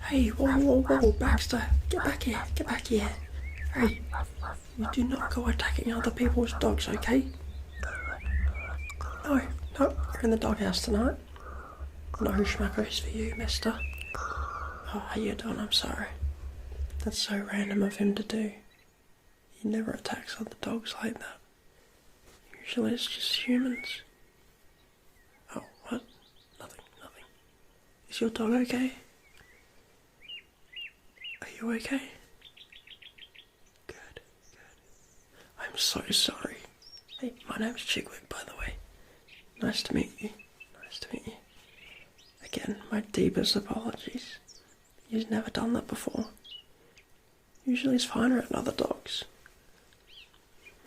Hey, whoa, Baxter, get back here, get back here. Hey, you do not go attacking other people's dogs, okay? No, you're in the doghouse tonight. No schmackos for you, mister. Oh, how you doing? I'm sorry. That's so random of him to do. He never attacks other dogs like that. Usually it's just humans. Oh, what? Nothing. Is your dog okay? Are you okay? Good. I'm so sorry. Hey, my name's Chigwick, by the way. Nice to meet you. Again, my deepest apologies. He's never done that before. Usually he's fine around other dogs.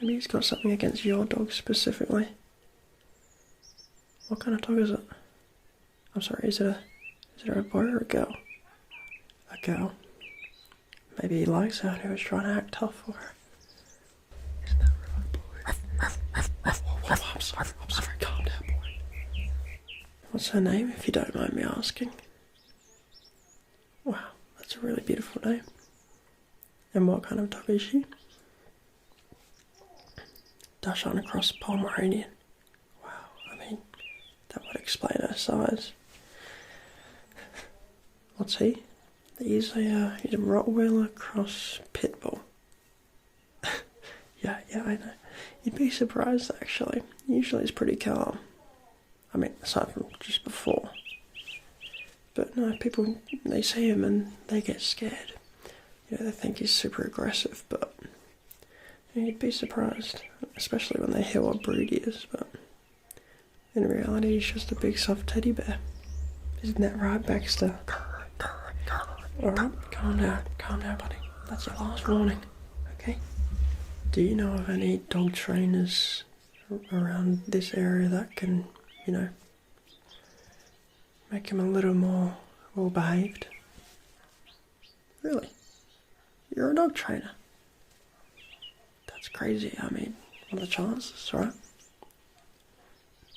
Maybe he's got something against your dog specifically. What kind of dog is it? I'm sorry, is it a boy or a girl? A girl. Maybe he likes her and he was trying to act tough for her. Isn't that right, boy? I'm sorry, calm down, boy. What's her name, if you don't mind me asking? Wow, that's a really beautiful name. And what kind of dog is she? Dachshund cross Pomeranian. Wow, I mean, that would explain her size. What's he? He's a Rottweiler cross Pitbull. yeah, I know. You'd be surprised, actually. Usually it's pretty calm. I mean, aside from just before. But no, people, they see him and they get scared. You know, they think he's super aggressive, but you'd be surprised, especially when they hear what breed he is, but in reality he's just a big soft teddy bear. Isn't that right, Baxter? Alright, calm down, buddy. That's your last warning, okay? Do you know of any dog trainers around this area that can, you know, make him a little more well behaved? Really? You're a dog trainer? That's crazy. I mean, what are the chances, right?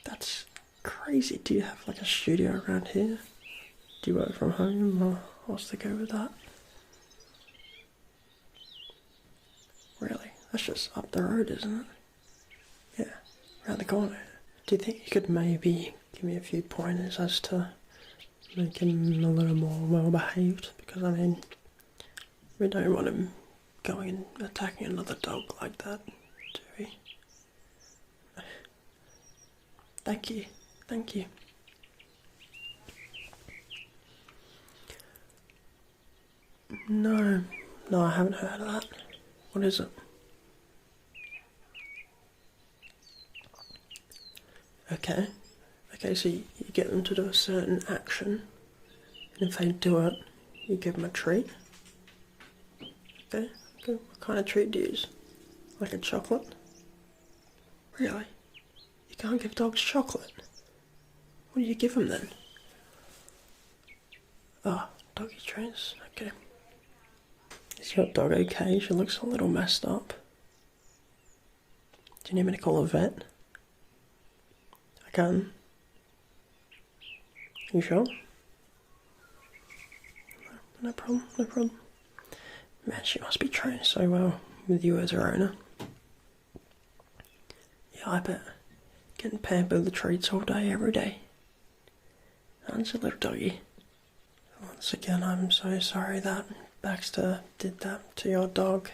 That's crazy. Do you have like a studio around here? Do you work from home, or what's the go with that? Really? That's just up the road, isn't it? Yeah, around the corner. Do you think you could maybe give me a few pointers as to make him a little more well behaved? Because I mean, we don't want him going and attacking another dog like that, do we? Thank you. No, I haven't heard of that. What is it? Okay, so you get them to do a certain action, and if they do it, you give them a treat. Okay, what kind of treat do you use? Like a chocolate? Really? You can't give dogs chocolate? What do you give them then? Oh, doggy treats, okay. Is your dog okay? She looks a little messed up. Do you need me to call a vet? I can. You sure? No problem. Man, she must be trained so well with you as her owner. Yeah, I bet. Getting pampered with the treats all day, every day. Aren't you, little doggy? Once again, I'm so sorry that Baxter did that to your dog.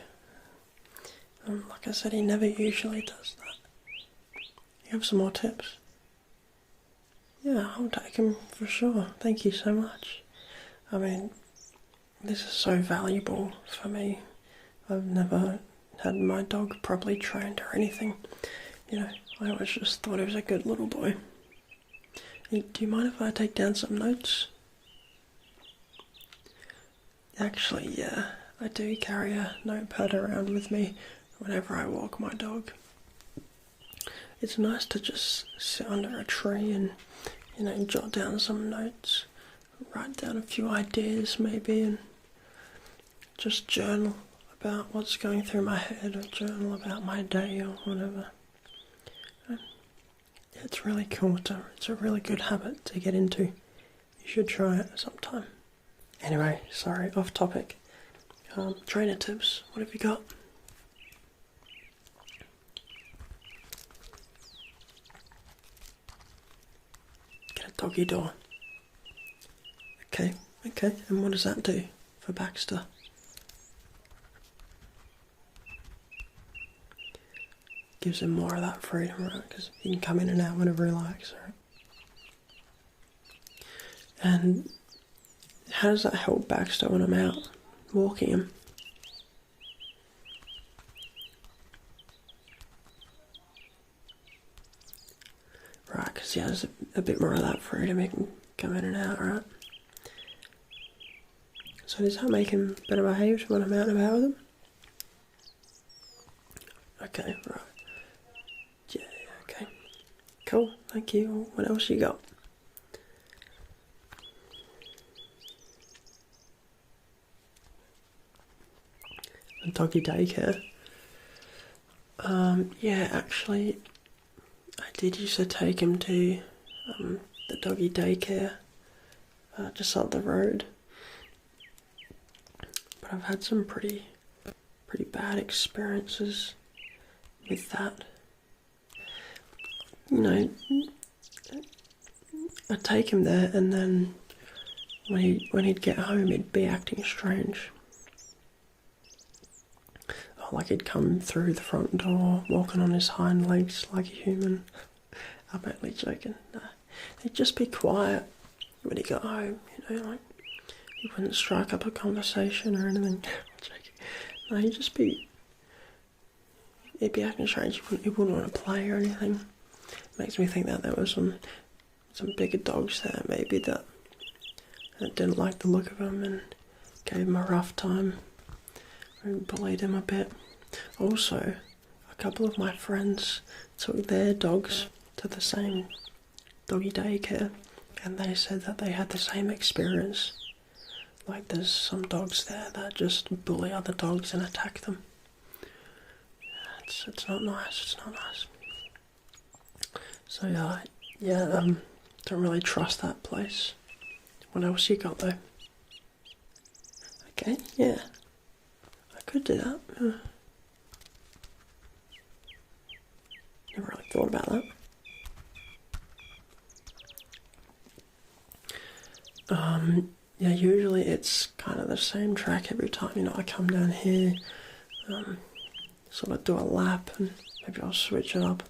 Like I said, he never usually does that. You have some more tips? Yeah, I'll take him for sure. Thank you so much. I mean, this is so valuable for me. I've never had my dog properly trained or anything. You know, I always just thought he was a good little boy. Hey, do you mind if I take down some notes? Actually, yeah, I do carry a notepad around with me whenever I walk my dog. It's nice to just sit under a tree and, you know, jot down some notes, write down a few ideas maybe, and just journal about what's going through my head, or journal about my day or whatever. It's really cool. It's a really good habit to get into. You should try it sometime. Anyway, sorry, off topic. Trainer tips, what have you got? Get a doggy door. Okay, and what does that do for Baxter? Gives him more of that freedom, right? Because he can come in and out whenever he likes, right? And how does that help Baxter when I'm out walking him? Right, because he has a bit more of that freedom, he can come in and out, right? So does that make him better behaved when I'm out and about with him? Okay, right. Yeah, okay. Cool, thank you. What else you got? A doggy daycare. Yeah, actually, I did used to take him to the doggy daycare just up the road. But I've had some pretty bad experiences with that. You know, I'd take him there, and then when he'd get home, he'd be acting strange. Like he'd come through the front door, walking on his hind legs like a human. I'm only joking. No. He'd just be quiet when he got home, you know, like he wouldn't strike up a conversation or anything. No, he'd be acting strange. He wouldn't want to play or anything. Makes me think that there was some bigger dogs there, maybe that didn't like the look of him and gave him a rough time. And bullied him a bit. Also, a couple of my friends took their dogs to the same doggy daycare, and they said that they had the same experience. Like there's some dogs there that just bully other dogs and attack them. It's not nice. It's not nice. So don't really trust that place. What else you got though? Okay, yeah. Could do that. Never really thought about that. Yeah, usually it's kind of the same track every time. You know, I come down here, sort of do a lap, and maybe I'll switch it up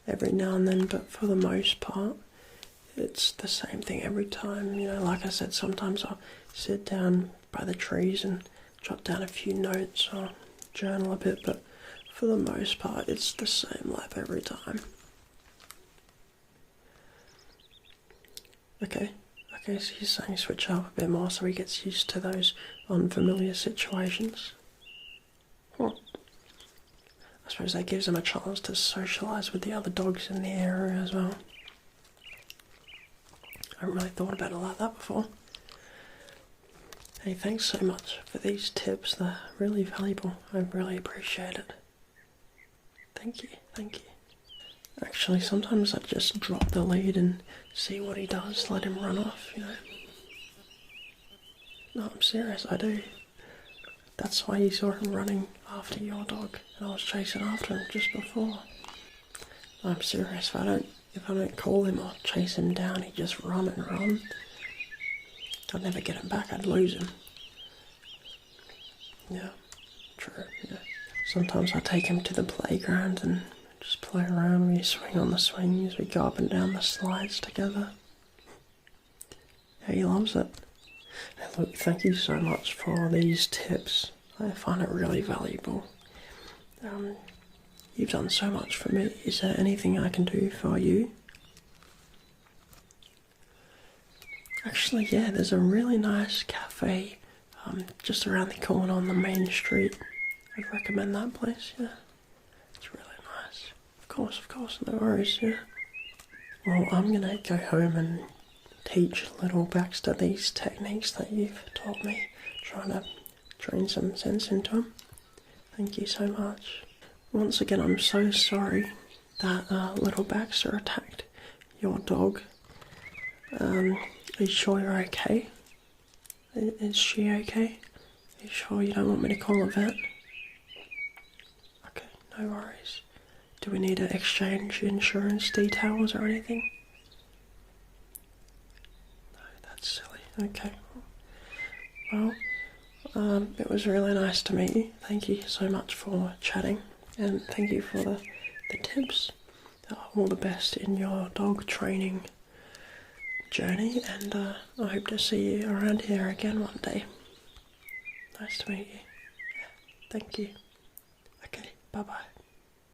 every now and then. But for the most part, it's the same thing every time. You know, like I said, sometimes I'll sit down by the trees and jot down a few notes or journal a bit, but for the most part it's the same lap every time. Okay, so you're saying switch up a bit more so he gets used to those unfamiliar situations. I suppose that gives him a chance to socialise with the other dogs in the area as well. I haven't really thought about it like that before. Hey, thanks so much for these tips. They're really valuable. I really appreciate it. Thank you. Actually, sometimes I just drop the lead and see what he does, let him run off, you know. No, I'm serious, I do. That's why you saw him running after your dog, and I was chasing after him just before. I'm serious, if I don't call him or chase him down, he'd just run and run. I'd never get him back, I'd lose him. Yeah, true, yeah. Sometimes I take him to the playground and just play around. We swing on the swings, we go up and down the slides together. Yeah, he loves it. Hey, look, thank you so much for these tips. I find it really valuable. You've done so much for me. Is there anything I can do for you? Actually, yeah, there's a really nice cafe just around the corner on the main street. I'd recommend that place, yeah. It's really nice. Of course, no worries, yeah. Well, I'm gonna go home and teach little Baxter these techniques that you've taught me, trying to train some sense into him. Thank you so much. Once again, I'm so sorry that little Baxter attacked your dog. Are you sure you're okay? Is she okay? Are you sure you don't want me to call a vet? Okay, no worries. Do we need to exchange insurance details or anything? No, that's silly. Okay. Well, it was really nice to meet you. Thank you so much for chatting, and thank you for the tips. All the best in your dog training journey, and I hope to see you around here again one day. Nice to meet you. Thank you. Okay, bye bye.